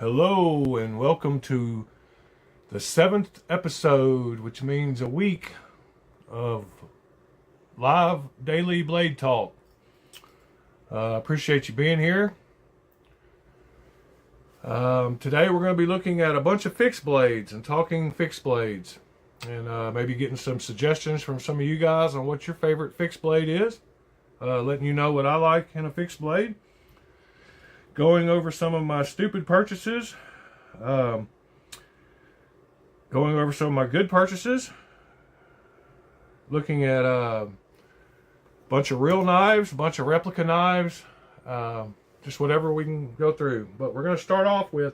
Hello and welcome to the 7th episode, which means a week of live daily blade talk. Appreciate you being here. Today we're going to be looking at a bunch of fixed blades and talking fixed blades, and maybe getting some suggestions from some of you guys on what your favorite fixed blade is. Letting you know what I like in a fixed blade. Going over some of my stupid purchases. Going over some of my good purchases. Looking at a bunch of real knives, a bunch of replica knives. Just whatever we can go through. But we're going to start off with...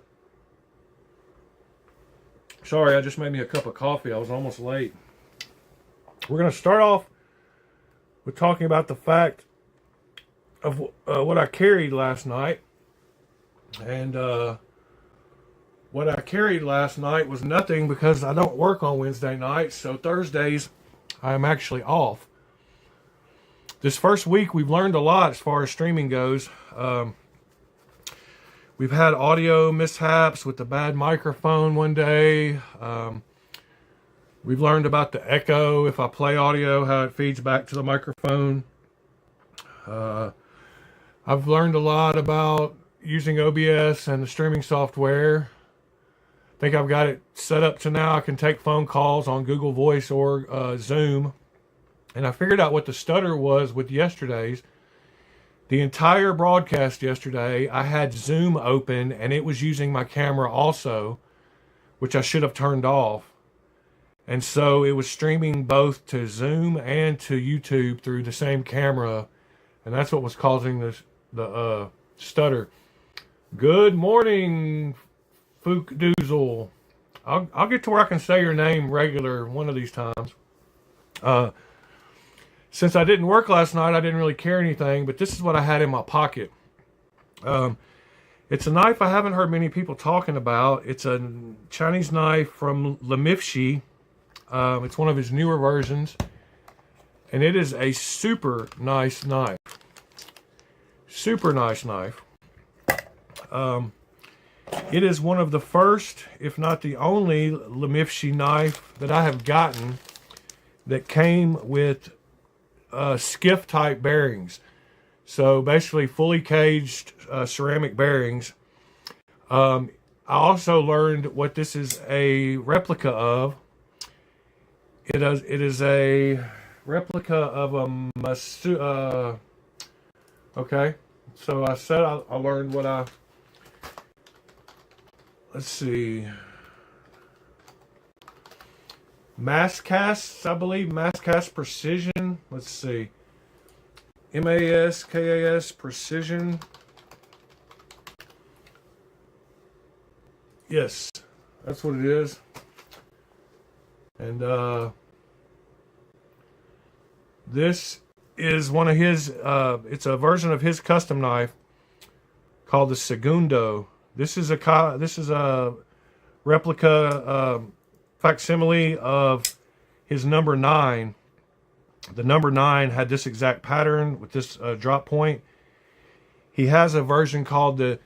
Sorry, I just made me a cup of coffee. I was almost late. We're going to start off with talking about the fact of what I carried last night. And what I carried last night was nothing because I don't work on Wednesday nights. So Thursdays, I'm actually off. This first week, we've learned a lot as far as streaming goes. We've had audio mishaps with the bad microphone one day. We've learned about the echo, if I play audio, how it feeds back to the microphone. I've learned a lot about using OBS and the streaming software. I think I've got it set up to now I can take phone calls on Google Voice or Zoom. And I figured out what the stutter was with yesterday's. The entire broadcast yesterday, I had Zoom open and it was using my camera also, which I should have turned off. And so it was streaming both to Zoom and to YouTube through the same camera. And that's what was causing the stutter. Good morning, Fook Doozle. I'll get to where I can say your name regular one of these times. Since I didn't work last night, I didn't really carry anything, but this is what I had in my pocket. It's a knife I haven't heard many people talking about. It's a Chinese knife from Lemifshi. It's one of his newer versions, and it is a super nice knife. Super nice knife. It is one of the first, if not the only, Lemifshi knife that I have gotten that came with skiff type bearings. So basically fully caged ceramic bearings. I also learned what this is a replica of. It is a replica of a okay. So I said I learned what I... Let's see. Mascast, I believe. Mascast Precision. Let's see. MASKAS Precision. Yes, that's what it is. And this is one of his, it's a version of his custom knife called the Segundo. This is a replica facsimile of his number 9. The number 9 had this exact pattern with this drop point. He has a version called the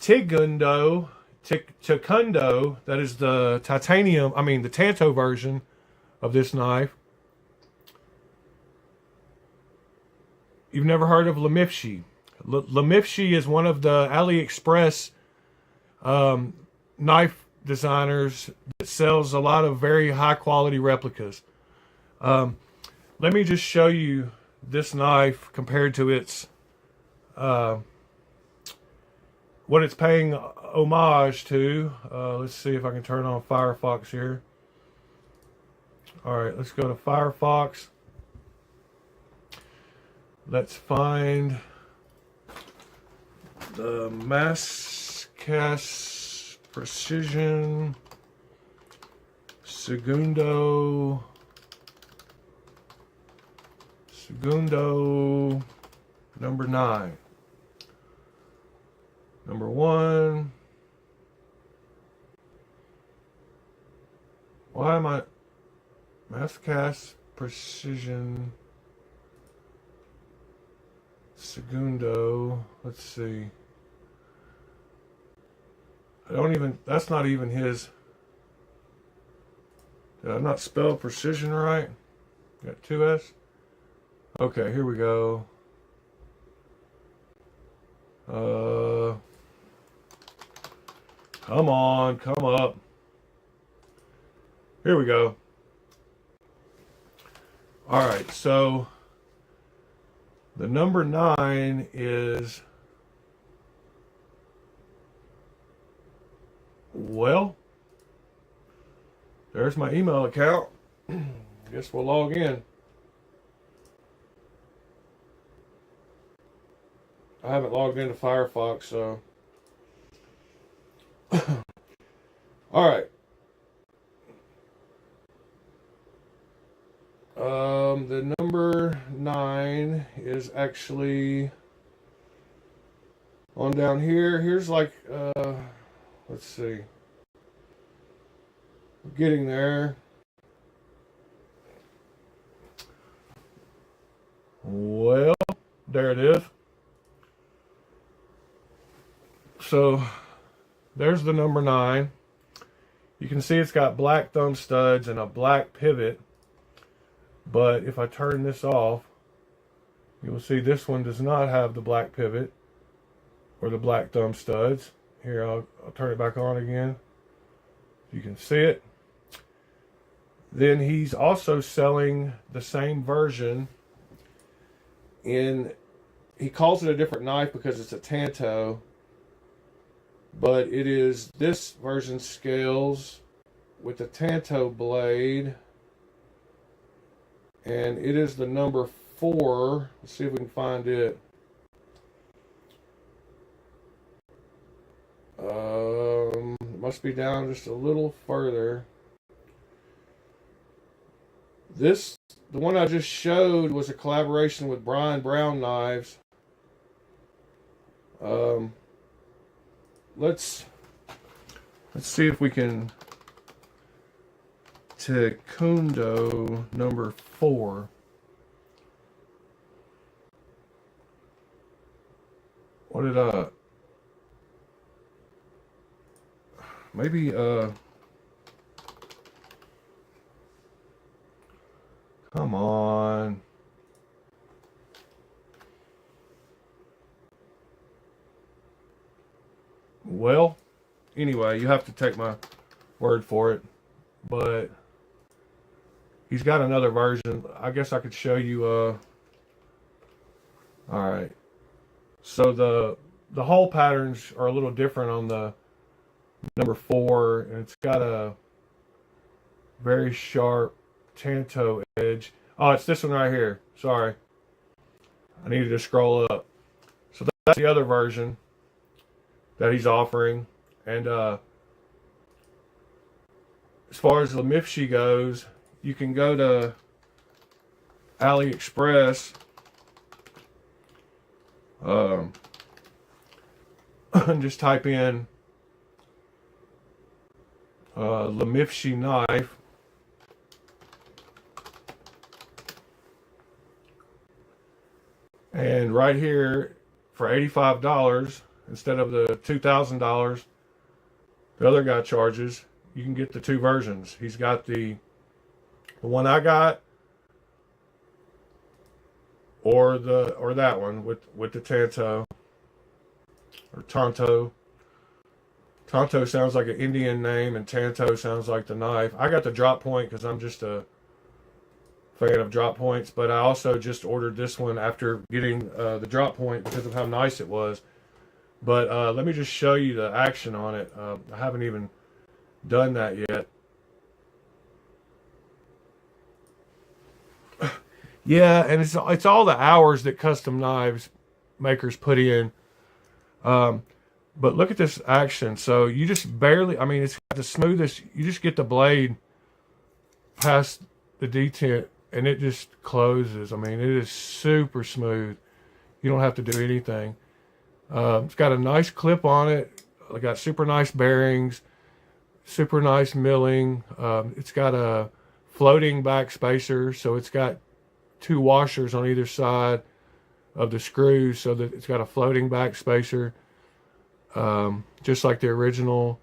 Tigundo, that is the the Tanto version of this knife. You've never heard of Lemifshi. Lemifshi is one of the AliExpress knife designers that sells a lot of very high quality replicas. Let me just show you this knife compared to its what it's paying homage to. Let's see if I can turn on Firefox here. Alright, let's go to Firefox. Let's find the Mascas Precision Segundo number 9. Number 1. Why am I... Mascas Precision Segundo. Let's see. That's not even his. Did I not spell precision right? Got 2S. Okay, here we go. Come on, come up. Here we go. All right, so the number 9 is, well, there's my email account. Guess we'll log in. I haven't logged into Firefox, so. All right. The number 9 is actually on down here. Here's like, let's see. Getting there. Well, there it is. So there's the number 9. You can see it's got black thumb studs and a black pivot. But if I turn this off, you will see this one does not have the black pivot or the black thumb studs. Here, I'll turn it back on again. You can see it. Then he's also selling the same version in, he calls it a different knife because it's a Tanto, but it is, this version scales with the Tanto blade, and it is the number 4. Let's see if we can find it. It must be down just a little further. The one I just showed was a collaboration with Brian Brown Knives. Let's see if we can. Taekwondo number 4. What did maybe come on. Well, anyway, you have to take my word for it, but he's got another version. I guess I could show you. All right. So the hole patterns are a little different on the number 4, and it's got a very sharp Tanto edge. Oh, it's this one right here. Sorry, I needed to scroll up. So that's the other version that he's offering, and as far as the Mifshi goes, you can go to AliExpress and just type in Lemifshi knife, and right here for $85 instead of the $2,000 the other guy charges, you can get the 2 versions. He's got the one I got, or that one with the Tanto or Tonto. Tonto sounds like an Indian name, and Tanto sounds like the knife. I got the drop point because I'm just a fan of drop points, but I also just ordered this one after getting the drop point because of how nice it was. But let me just show you the action on it. I haven't even done that yet. Yeah, and it's all the hours that custom knives makers put in. But look at this action. So you just barely, I mean, it's got the smoothest, you just get the blade past the detent and it just closes. I mean, it is super smooth. You don't have to do anything. It's got a nice clip on it. It got super nice bearings, super nice milling. It's got a floating back spacer, so it's got 2 washers on either side of the screws, so that it's got a floating back spacer. just like the original.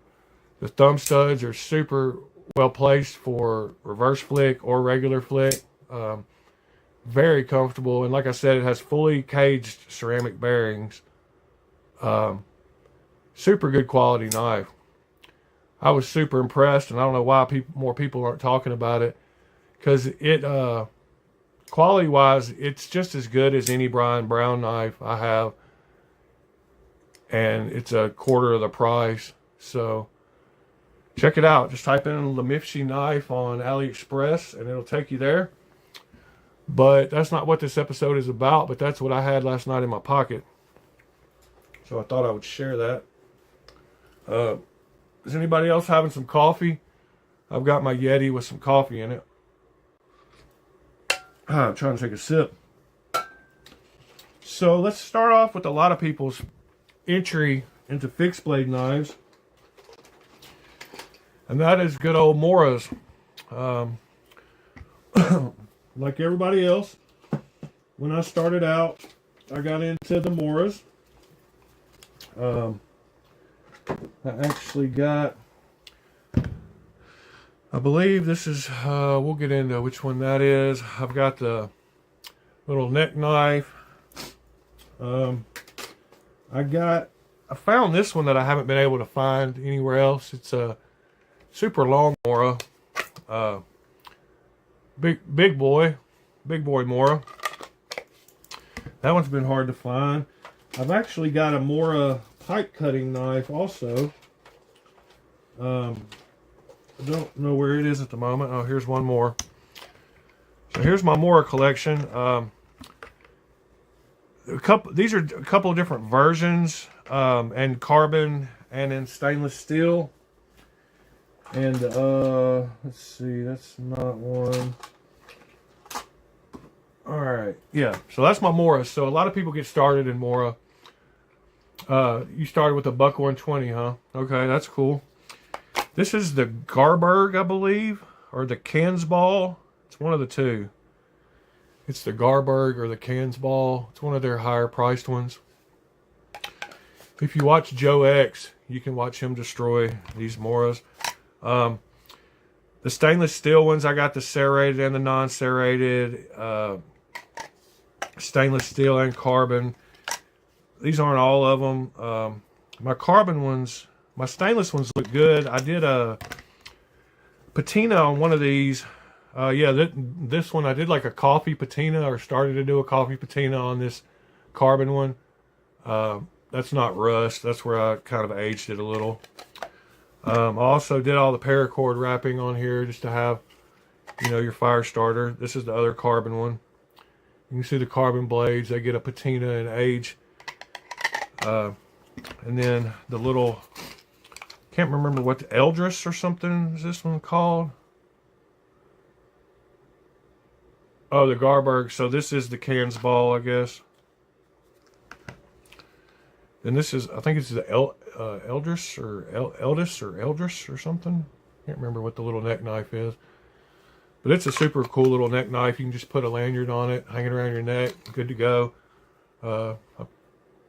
The thumb studs are super well placed for reverse flick or regular flick. Very comfortable, and like I said, it has fully caged ceramic bearings. Super good quality knife. I was super impressed, and I don't know why more people aren't talking about it, because it quality wise, it's just as good as any Brian Brown knife I have, and it's a quarter of the price. So check it out. Just type in Lemifshi knife on AliExpress and it'll take you there. But that's not what this episode is about, but that's what I had last night in my pocket. So I thought I would share that. Is anybody else having some coffee? I've got my Yeti with some coffee in it. I'm trying to take a sip. So let's start off with a lot of people's entry into fixed blade knives. And that is good old Moras. Like everybody else, when I started out, I got into the Moras. I actually got, I believe this is, we'll get into which one that is. I've got the little neck knife. I found this one that I haven't been able to find anywhere else. It's a super long Mora. Big boy Mora. That one's been hard to find. I've actually got a Mora pipe cutting knife also. I don't know where it is at the moment. Oh, here's one more. So here's my Mora collection. These are a couple of different versions, and carbon and in stainless steel. And let's see, that's not one. All right, yeah. So that's my Mora. So a lot of people get started in Mora. You started with a Buck 120, huh? Okay, that's cool. This is the Garberg, I believe, or the Kansball. It's one of the two. It's the Garberg or the Kansball. It's one of their higher priced ones. If you watch Joe X, you can watch him destroy these Moras. The stainless steel ones, I got the serrated and the non-serrated. Stainless steel and carbon. These aren't all of them. My carbon ones, my stainless ones look good. I did a patina on one of these. Yeah, this one I did like a coffee patina, or started to do a coffee patina on this carbon one. That's not rust. That's where I kind of aged it a little. I also did all the paracord wrapping on here just to have, you know, your fire starter. This is the other carbon one. You can see the carbon blades. They get a patina and age. And then the little, can't remember what, the Eldris or something is this one called? Oh, the Garberg. So this is the Kansball, I guess. And this is, I think it's the Eldris or Eldris or something. Can't remember what the little neck knife is. But it's a super cool little neck knife. You can just put a lanyard on it, hang it around your neck, good to go. I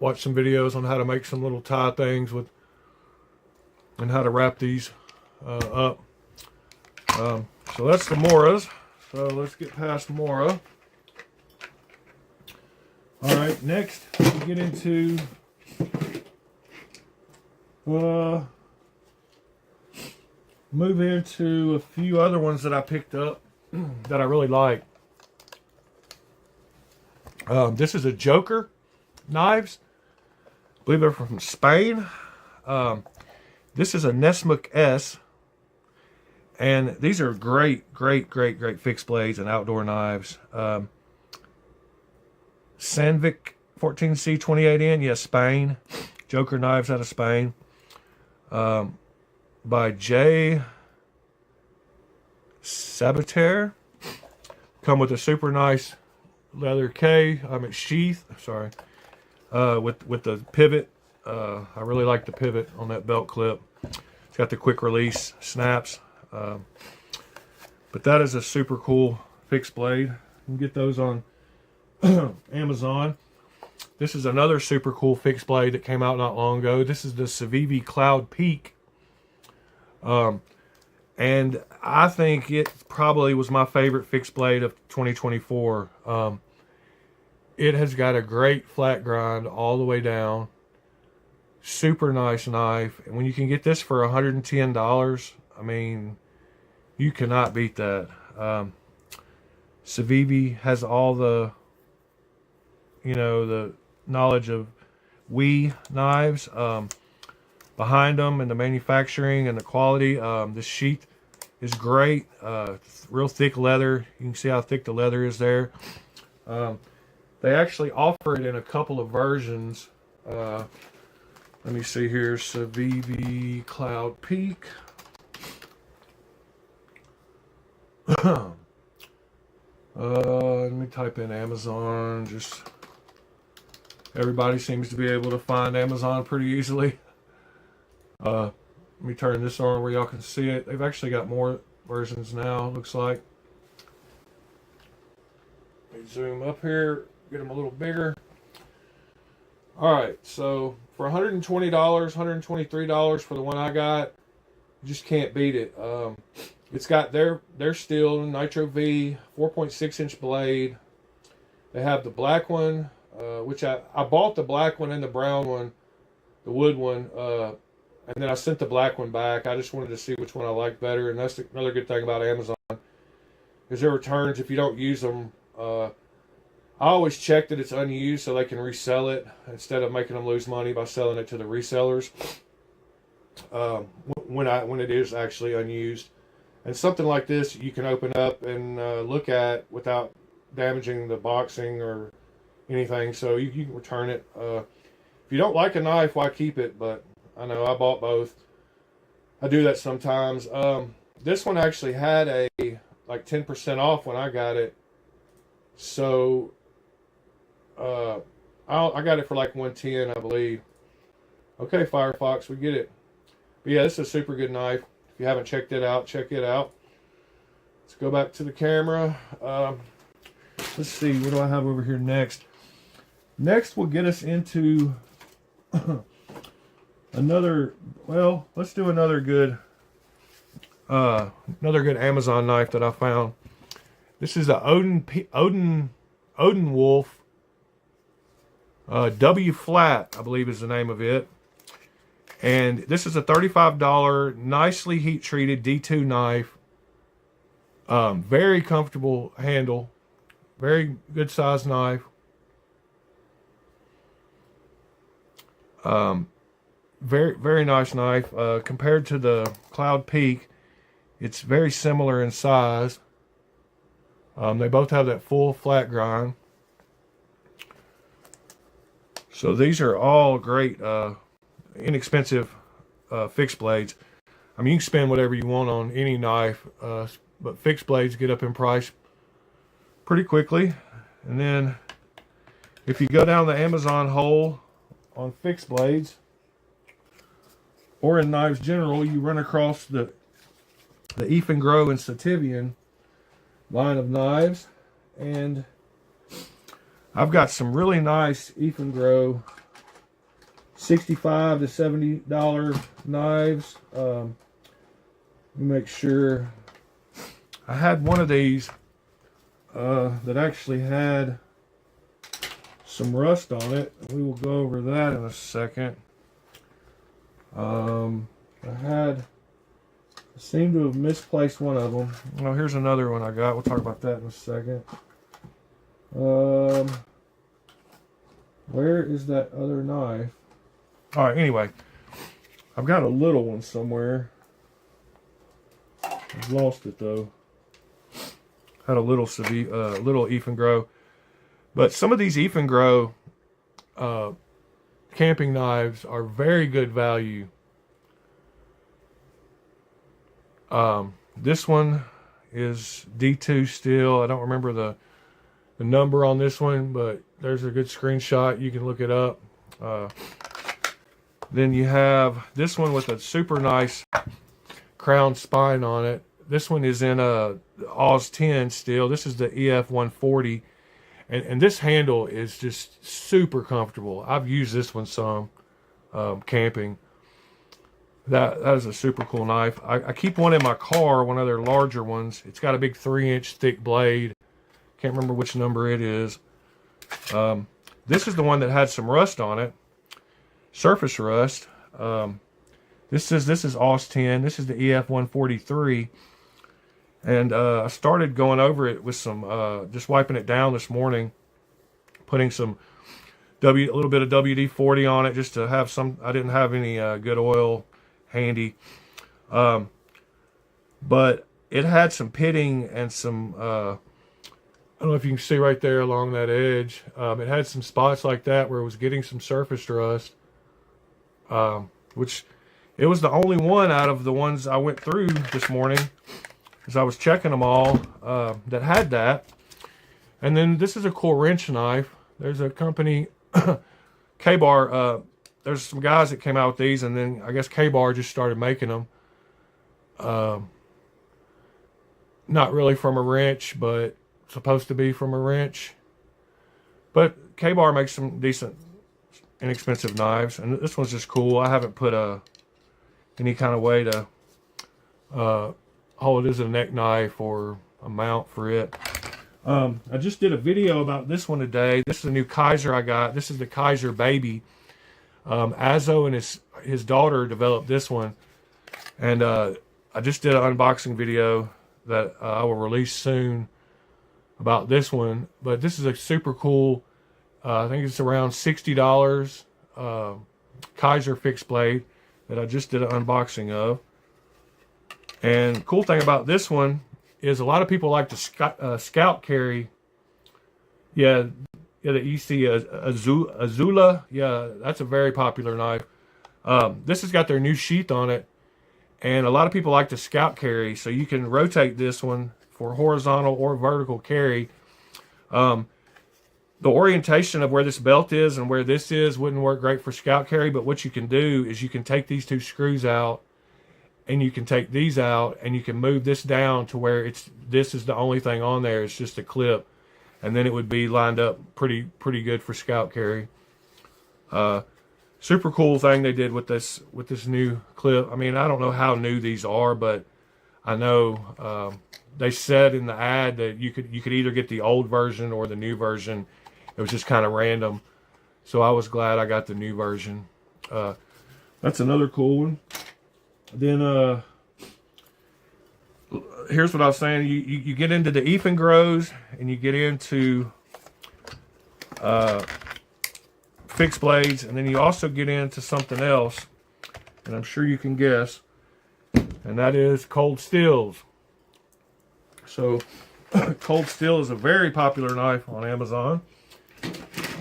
watched some videos on how to make some little tie things with, and how to wrap these up. So that's the Moras. So let's get past Mora. All right, next we get into move into a few other ones that I picked up that I really like. This is a Joker Knives. I believe they're from Spain. This is a Nesmuk S. And these are great fixed blades and outdoor knives. Sandvik 14C 28N, yes, Spain. Joker Knives out of Spain. By J. Sabatier. Come with a super nice leather sheath. Sorry. With the pivot. I really like the pivot on that belt clip. It's got the quick release snaps. But that is a super cool fixed blade. You can get those on Amazon. This is another super cool fixed blade that came out not long ago. This is the Civivi Cloud Peak. And I think it probably was my favorite fixed blade of 2024. It has got a great flat grind all the way down. Super nice knife. And when you can get this for $110, I mean, you cannot beat that. Civivi has all the, the knowledge of knives behind them, and the manufacturing and the quality. This sheath is great. Real thick leather. You can see how thick the leather is there. They actually offer it in a couple of versions. Let me see here. Civivi Cloud Peak. Let me type in Amazon. Just everybody seems to be able to find Amazon pretty easily. Let me turn this on where y'all can see it. They've actually got more versions now, looks like. Let me zoom up here, get them a little bigger. Alright, so for $120, $123 for the one I got, you just can't beat it. It's got their steel Nitro V 4.6-inch blade. They have the black one, which I bought the black one and the brown one, the wood one, and then I sent the black one back. I just wanted to see which one I liked better, and that's another good thing about Amazon, is their returns if you don't use them. I always check that it's unused so they can resell it instead of making them lose money by selling it to the resellers when it is actually unused. And something like this you can open up and look at without damaging the boxing or anything, so you can return it. If you don't like a knife, why keep it? But I know I bought both. I do that sometimes. This one actually had a like 10% off when I got it, so I got it for like $110, I believe. Okay, Firefox, we get it. But yeah, this is a super good knife. If you haven't checked it out, check it out. Let's go back to the camera. Let's see, what do I have over here next? Next, we'll get us into let's do another good Amazon knife that I found. This is the Odenwolf W flat, I believe is the name of it. And this is a $35 nicely heat treated D2 knife. Very comfortable handle. Very good size knife. Very, very nice knife. Compared to the Cloud Peak, it's very similar in size. They both have that full flat grind. So these are all great, inexpensive fixed blades. I mean, you can spend whatever you want on any knife, but fixed blades get up in price pretty quickly. And then if you go down the Amazon hole on fixed blades or in knives general, you run across the Grow and Sativian line of knives, and I've got some really nice Grow $65 to $70 knives. Let me make sure. I had one of these that actually had some rust on it. We will go over that in a second. I seem to have misplaced one of them. Oh, here's another one I got. We'll talk about that in a second. Where is that other knife? All right, anyway, I've got a little one somewhere. I've lost it though. Had a little Grow, but some of these Grow camping knives are very good value. This one is D2 steel. I don't remember the number on this one, but there's a good screenshot. You can look it up. Then you have this one with a super nice crown spine on it. This one is in a Oz 10 steel. This is the EF 140. And this handle is just super comfortable. I've used this one some camping. That is a super cool knife. I keep one in my car, one of their larger ones. It's got a big 3-inch thick blade. Can't remember which number it is. This is the one that had some rust on it, surface rust. This is AUS 10. This is the EF 143. And I started going over it with some, just wiping it down this morning, putting some a little bit of WD-40 on it just to have some. I didn't have any good oil handy, but it had some pitting and some. I don't know if you can see right there along that edge. It had some spots like that where it was getting some surface rust, which it was the only one out of the ones I went through this morning as I was checking them all that had that. And then this is a cool wrench knife. There's a company, K-Bar. There's some guys that came out with these, and then I guess K-Bar just started making them. Not really from a wrench, but supposed to be from a wrench. But K-Bar makes some decent, inexpensive knives, and this one's just cool. I haven't put any kind of way to hold it as a neck knife or a mount for it. I just did a video about this one today. This is a new Kaiser I got. This is the Kaiser Baby. Azo and his daughter developed this one, and I just did an unboxing video that I will release soon about this one. But this is a super cool, I think it's around $60 Kaiser fixed blade that I just did an unboxing of. And the cool thing about this one is a lot of people like to scout carry. Yeah, the EC Azula. Yeah, that's a very popular knife. This has got their new sheath on it, and a lot of people like to scout carry, so you can rotate this one for horizontal or vertical carry. The orientation of where this belt is and where this is wouldn't work great for scout carry, but what you can do is you can take these two screws out, and you can take these out, and you can move this down to where this is the only thing on there. It's just a clip, and then it would be lined up pretty good for scout carry. Super cool thing they did with this new clip. I mean, I don't know how new these are, but I know they said in the ad that you could either get the old version or the new version. It was just kind of random, so I was glad I got the new version. That's another cool one. Then here's what I was saying. You get into the Effen and you get into fixed blades, and then you also get into something else, and I'm sure you can guess, and that is cold steels. So cold steel is a very popular knife on Amazon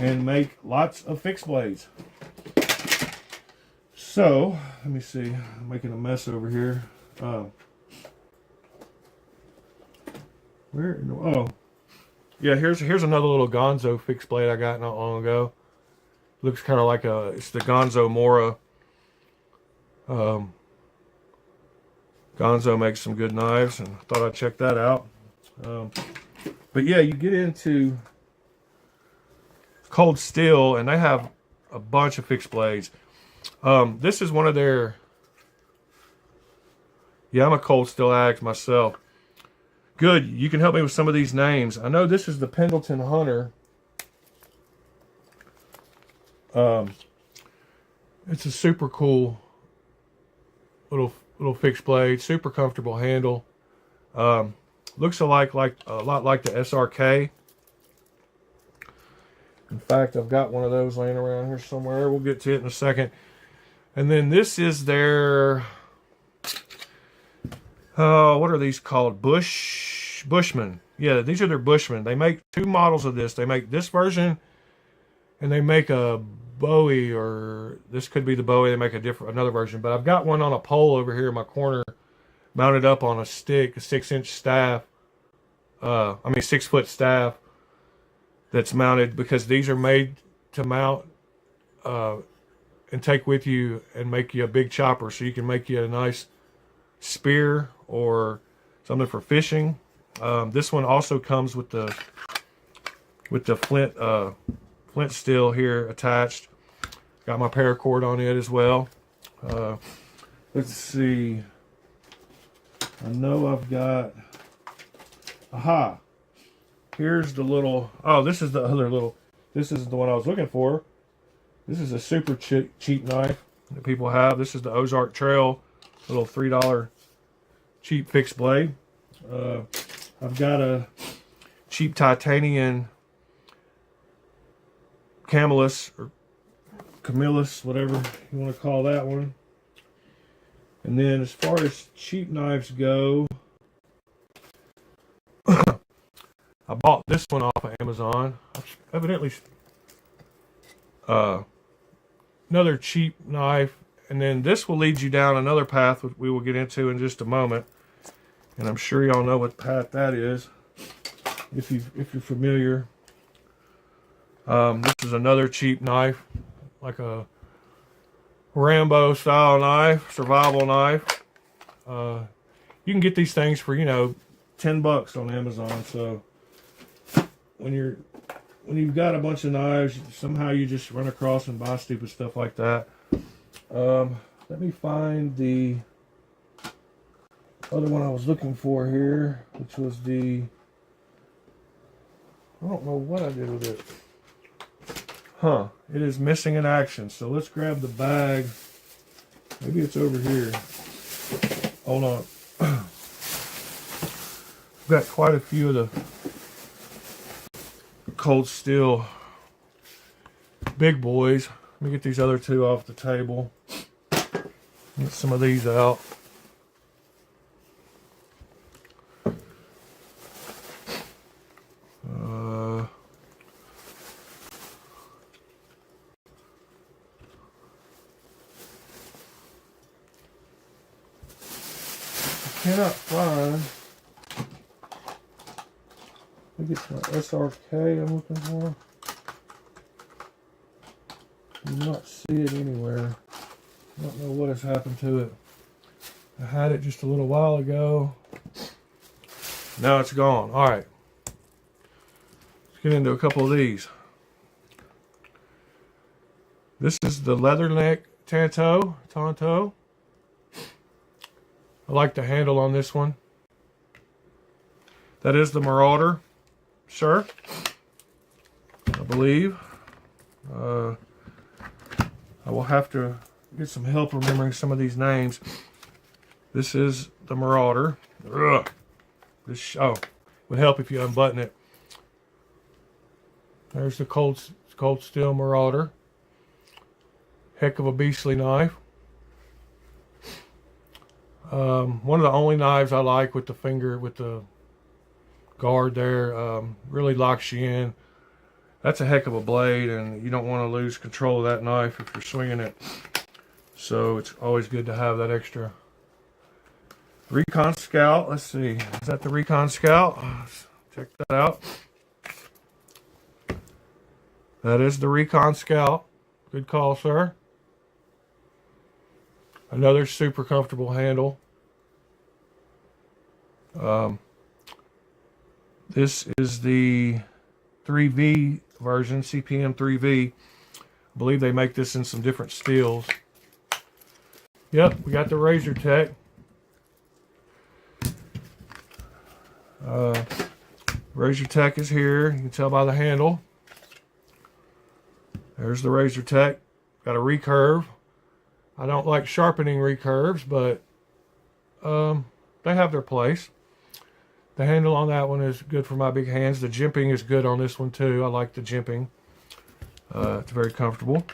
and make lots of fixed blades. So let me see, I'm making a mess over here. Oh yeah, here's another little Gonzo fixed blade I got not long ago. Looks kind of like it's the Gonzo Mora. Gonzo makes some good knives, and I thought I'd check that out. But yeah, you get into cold steel, and they have a bunch of fixed blades. This is one of their. Yeah, I'm a cold steel addict myself. Good, you can help me with some of these names. I know this is the Pendleton Hunter. It's a super cool little fixed blade, super comfortable handle. Looks a lot like the SRK. In fact, I've got one of those laying around here somewhere. We'll get to it in a second. And then this is their what are these called? Bushman. Yeah, these are their Bushman. They make two models of this. They make this version, and they make a Bowie, or this could be the Bowie. They make another version, but I've got one on a pole over here in my corner, mounted up on a stick, a 6-inch staff. 6-foot staff that's mounted, because these are made to mount and take with you and make you a big chopper, so you can make you a nice spear or something for fishing. This one also comes with the with the flint steel here attached. Got my paracord on it as well. Let's see. I know I've got. Aha! Here's the little. Oh, this is the other little. This is the one I was looking for. This is a super cheap knife that people have. This is the Ozark Trail, little $3 cheap fixed blade. I've got a cheap titanium Camillus or Camillus, whatever you want to call that one. And then as far as cheap knives go, I bought this one off of Amazon. Evidently, another cheap knife. And then this will lead you down another path, which we will get into in just a moment. And I'm sure y'all know what path that is, if you're familiar. This is another cheap knife, like a Rambo style knife, survival knife. You can get these things for, you know, $10 on Amazon. So when you've got a bunch of knives, somehow you just run across and buy stupid stuff like that. Let me find the other one I was looking for here, which was the, I don't know what I did with it. Huh, it is missing in action. So let's grab the bag. Maybe it's over here. Hold on. I've got quite a few of the cold steel big boys. Let me get these other two off the table. Get some of these out. Cannot find. I think it's my SRK I'm looking for. Do not see it anywhere. I don't know what has happened to it. I had it just a little while ago. Now it's gone. All right. Let's get into a couple of these. This is the leatherneck Tonto. I like the handle on this one. That is the Marauder, sir. I believe. I will have to get some help remembering some of these names. This is the Marauder. Ugh. This would help if you unbutton it. There's the cold steel Marauder. Heck of a beastly knife. One of the only knives I like with the finger, with the guard there, really locks you in. That's a heck of a blade, and you don't want to lose control of that knife if you're swinging it. So it's always good to have that extra. Recon Scout, let's see, is that the Recon Scout? Let's check that out. That is the Recon Scout. Good call, sir. Another super comfortable handle. This is the 3V version, CPM 3V. I believe they make this in some different steels. Yep, we got the Razor Tech. Razor Tech is here. You can tell by the handle. There's the Razor Tech. Got a recurve. I don't like sharpening recurves, but they have their place. The handle on that one is good for my big hands. The jimping is good on this one too. I like the jimping. It's very comfortable.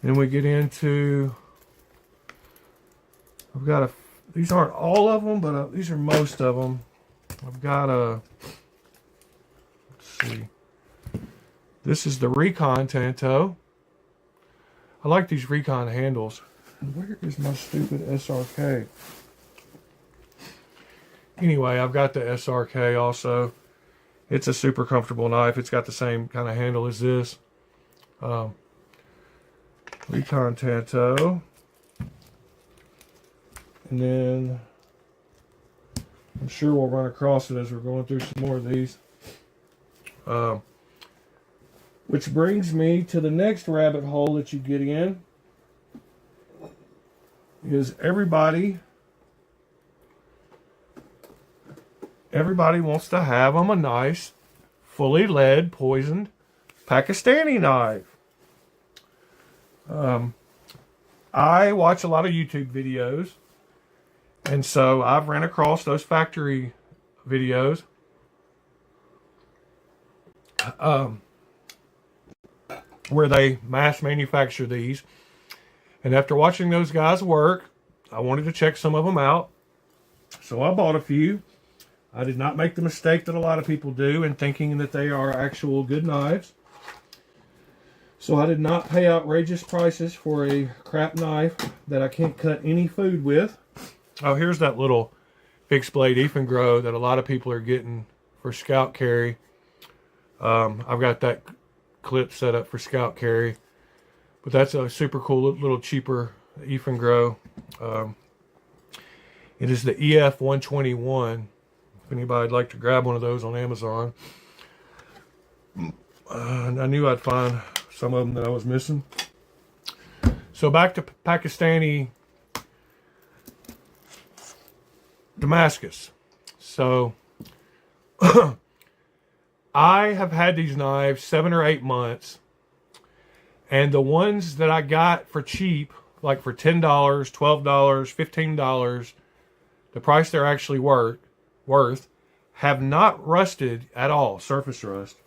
Then we get into, I've got these aren't all of them, but these are most of them. I've got let's see. This is the Recon Tanto. I like these Recon handles. And where is my stupid SRK? Anyway, I've got the SRK also. It's a super comfortable knife. It's got the same kind of handle as this. Recon Tanto. And then I'm sure we'll run across it as we're going through some more of these. Which brings me to the next rabbit hole that you get in. Is everybody wants to have them a nice, fully lead poisoned Pakistani knife. I watch a lot of YouTube videos, and so I've ran across those factory videos. Where they mass manufacture these. And after watching those guys work, I wanted to check some of them out. So I bought a few. I did not make the mistake that a lot of people do in thinking that they are actual good knives. So I did not pay outrageous prices for a crap knife that I can't cut any food with. Oh, here's that little fixed blade Grow that a lot of people are getting for scout carry. I've got that clip set up for scout carry, but that's a super cool little cheaper Grow. It is the EF 121. If anybody'd like to grab one of those on Amazon, I knew I'd find some of them that I was missing. So back to Pakistani Damascus. So I have had these knives 7 or 8 months, and the ones that I got for cheap, like for $10, $12, $15, the price they're actually worth, have not rusted at all, surface rust.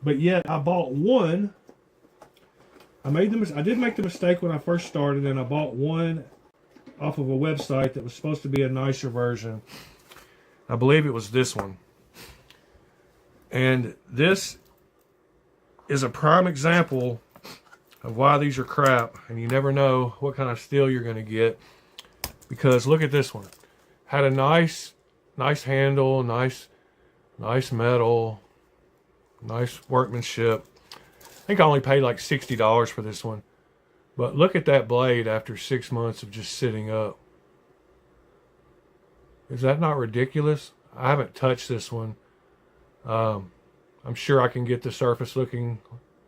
But yet I bought one. I did make the mistake when I first started, and I bought one off of a website that was supposed to be a nicer version. I believe it was this one. And this is a prime example of why these are crap, and you never know what kind of steel you're going to get. Because look at this one. Had a nice handle, nice metal, nice workmanship. I think I only paid like $60 for this one. But look at that blade after 6 months of just sitting up. Is that not ridiculous? I haven't touched this one. I'm sure I can get the surface looking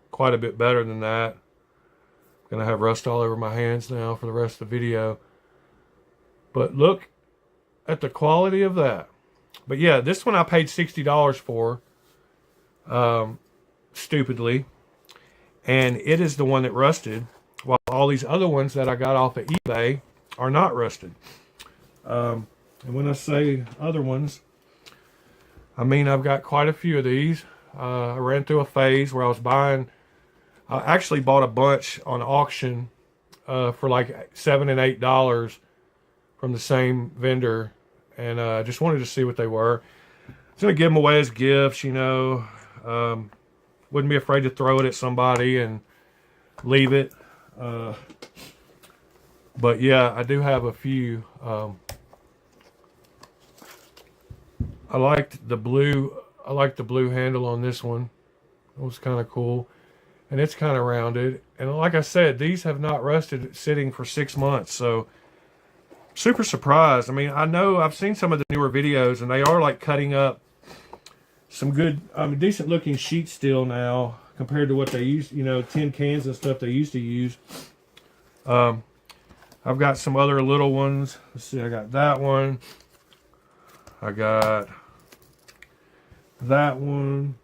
quite a bit better than that. I'm going to have rust all over my hands now for the rest of the video. But look at the quality of that. But yeah, this one I paid $60 for. Stupidly. And it is the one that rusted. While all these other ones that I got off of eBay are not rusted. And when I say other ones, I mean I've got quite a few of these. I ran through a phase where I actually bought a bunch on auction for like $7 and $8 from the same vendor, and I just wanted to see what they were. I was going to give them away as gifts, you know. Wouldn't be afraid to throw it at somebody and leave it. But yeah, I do have a few. I liked the blue handle on this one. It was kind of cool. And it's kind of rounded. And like I said, these have not rusted sitting for 6 months. So, super surprised. I mean, I know I've seen some of the newer videos, and they are like cutting up some good, decent looking sheet steel now compared to what they used, you know, tin cans and stuff they used to use. I've got some other little ones. Let's see, I got that one. I got that one.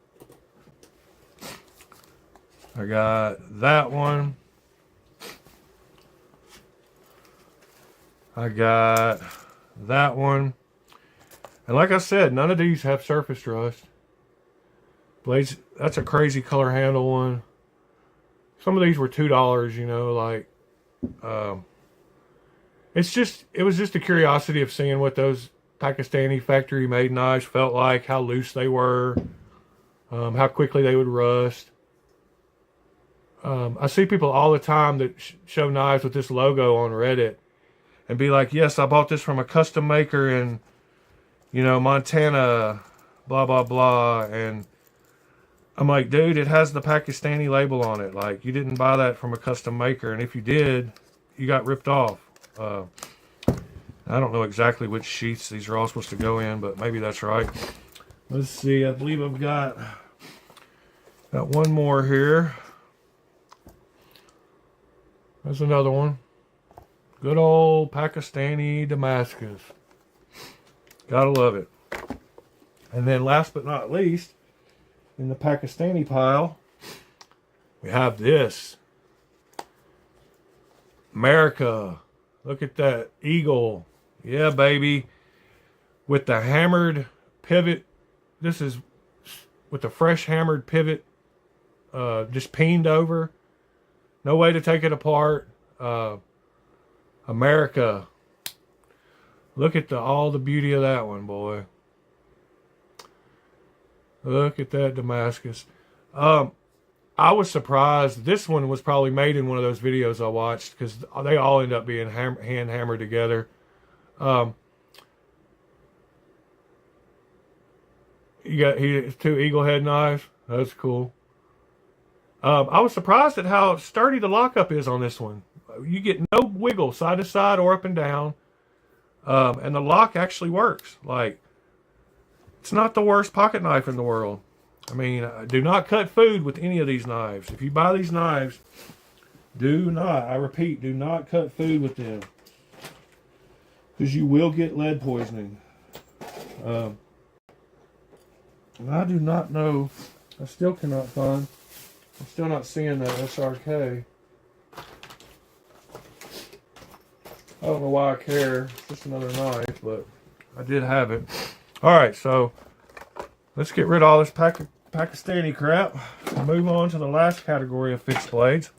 I got that one. I got that one. And like I said, none of these have surface rust. Blades, that's a crazy color handle one. Some of these were $2, you know, like, it was just a curiosity of seeing what those Pakistani factory made knives felt like, how loose they were, how quickly they would rust. I see people all the time that show knives with this logo on Reddit and be like, yes, I bought this from a custom maker in, you know, Montana, blah, blah, blah. And I'm like, dude, it has the Pakistani label on it. Like, you didn't buy that from a custom maker. And if you did, you got ripped off. I don't know exactly which sheets these are all supposed to go in, but maybe that's right. Let's see. I believe I've got Got one more here. There's another one. Good old Pakistani Damascus. Gotta love it. And then last but not least, in the Pakistani pile, we have this. America. Look at that eagle. Yeah, baby. With the hammered pivot. This is with the fresh hammered pivot. Just peened over. No way to take it apart. America. Look at all the beauty of that one, boy. Look at that Damascus. I was surprised. This one was probably made in one of those videos I watched because they all end up being hand hammered together. You got two eagle head knives. That's cool. I was surprised at how sturdy the lockup is on this one. You get no wiggle side to side or up and down. And the lock actually works. Like, it's not the worst pocket knife in the world. I mean, do not cut food with any of these knives. If you buy these knives, do not, I repeat, do not cut food with them. Because you will get lead poisoning. And I do not know, I still cannot find, I'm still not seeing that SRK. I don't know why I care. It's just another knife, but I did have it. Alright, so let's get rid of all this Pakistani crap and move on to the last category of fixed blades.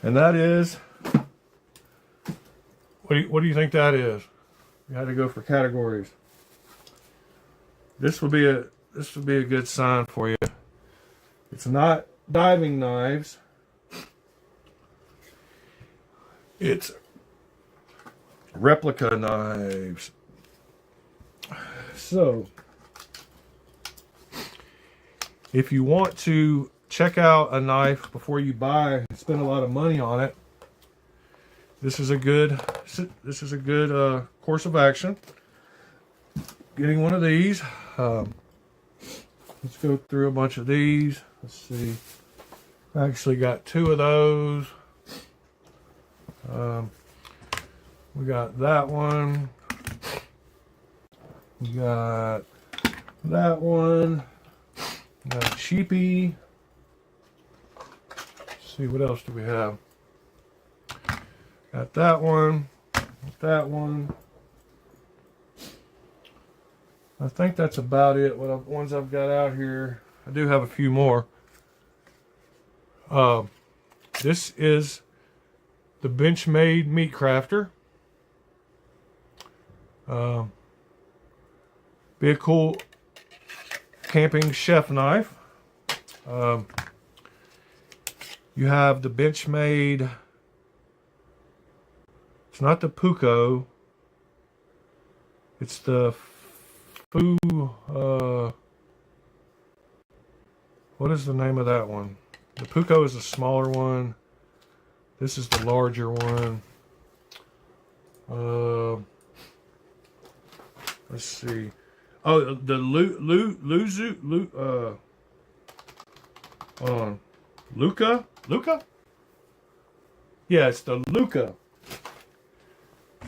And that is, what do you think that is? You had to go for categories. This would be a good sign for you. It's not diving knives. It's replica knives. So, if you want to check out a knife before you buy and spend a lot of money on it, this is a good course of action. Getting one of these. Let's go through a bunch of these. Let's see. I actually got two of those. We got that one. We got that one. Got a cheapie. Let's see, what else do we have? Got that one. That one. I think that's about it. Ones I've got out here. I do have a few more. This is the Benchmade Meat Crafter. Be a cool camping chef knife. You have the Benchmade. It's not the Puko. It's the what is the name of that one? The Puko is the smaller one. This is the larger one. Let's see. Oh, the Luca? Yeah, it's the Luca.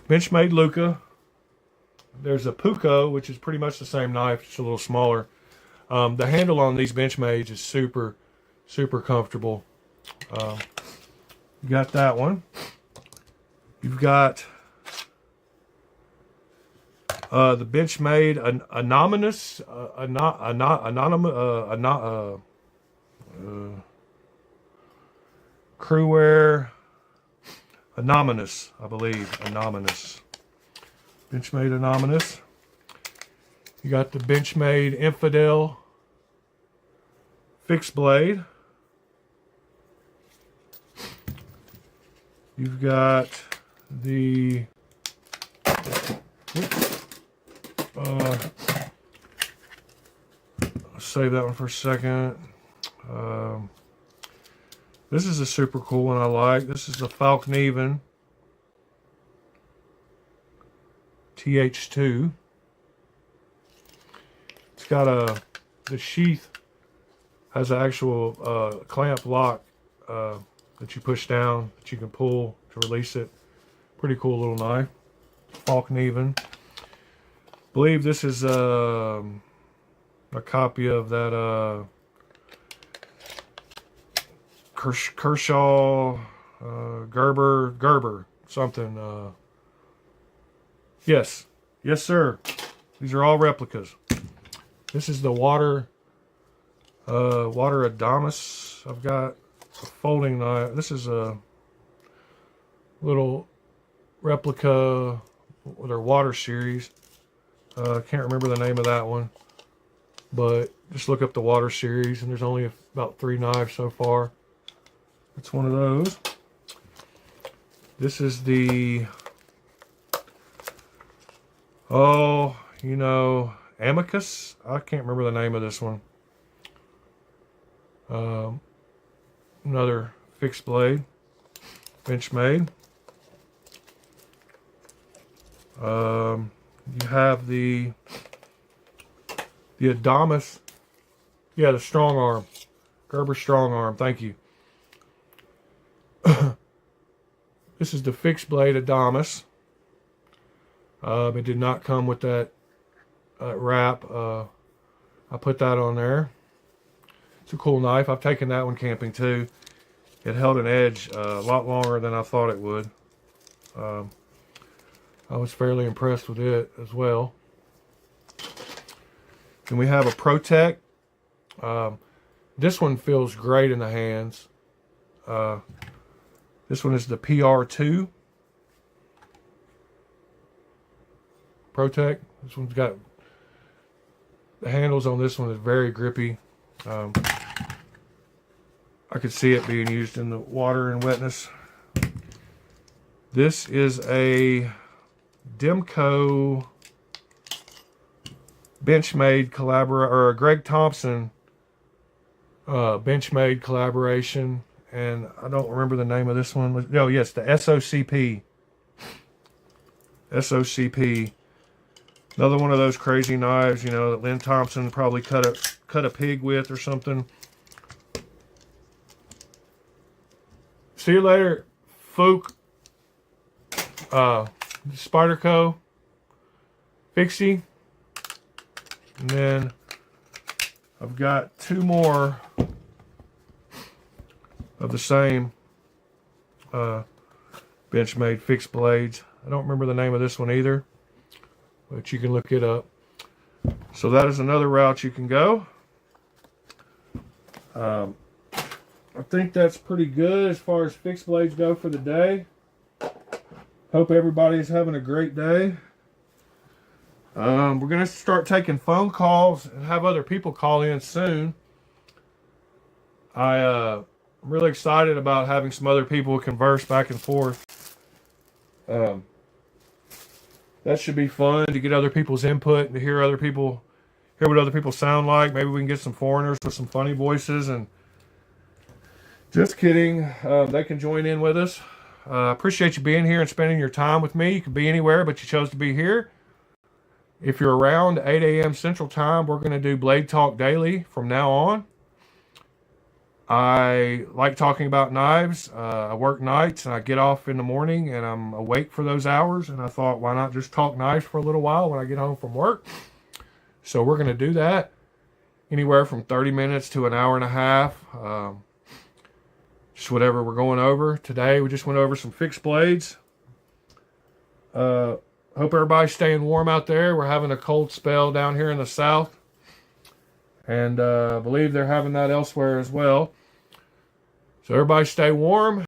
Benchmade Luca. There's a Puko, which is pretty much the same knife, just a little smaller. The handle on these Benchmades is super, super comfortable. You got that one. You've got the Benchmade Anonymous, Crewwear Anonymous, I believe. Anonymous. Benchmade Anonymous. You got the Benchmade Infidel Fixed Blade. You've got the I'll save that one for a second. This is a super cool one I like. This is the Falkneven TH2. It's got a the sheath has an actual clamp lock that you push down that you can pull to release it. Pretty cool little knife. Falk Knives. Believe this is a copy of that Kershaw Gerber something. Yes, sir. These are all replicas. This is the water Adamas. I've got a folding knife. This is a little replica with their water series. Can't remember the name of that one, but just look up the water series, and there's only about 3 knives so far. It's one of those. This is the Amicus. I can't remember the name of this one. Another fixed blade, Benchmade. You have the Adamas. Yeah, the strong arm. Gerber strong arm. Thank you. This is the fixed blade Adamas. It did not come with that wrap. I put that on there. It's a cool knife. I've taken that one camping too. It held an edge a lot longer than I thought it would. I was fairly impressed with it as well. And we have a Protect. This one feels great in the hands. This one is the PR2 Protect. This one's got the handles on this one is very grippy. I could see it being used in the water and wetness. This is a Demco Benchmade or a Greg Thompson Benchmade collaboration, and I don't remember the name of this one. Oh yes, the SOCP. Another one of those crazy knives, that Lynn Thompson probably cut a pig with or something. See you later, Fook. Spyderco. Fixie. And then I've got 2 more of the same Benchmade fixed blades. I don't remember the name of this one either, but you can look it up. So that is another route you can go. I think that's pretty good as far as fixed blades go for the day. Hope everybody's having a great day. We're going to start taking phone calls and have other people call in soon. I'm really excited about having some other people converse back and forth. That should be fun to get other people's input and to hear what other people sound like. Maybe we can get some foreigners with some funny voices. And just kidding, they can join in with us. Appreciate you being here and spending your time with me. You could be anywhere, but you chose to be here. If you're around 8 a.m. Central Time, we're going to do Blade Talk daily from now on. I like talking about knives. I work nights and I get off in the morning and I'm awake for those hours. And I thought, why not just talk knives for a little while when I get home from work? So we're going to do that. Anywhere from 30 minutes to an hour and a half. Just whatever we're going over. Today we just went over some fixed blades. Hope everybody's staying warm out there. We're having a cold spell down here in the south. And I believe they're having that elsewhere as well. So everybody stay warm.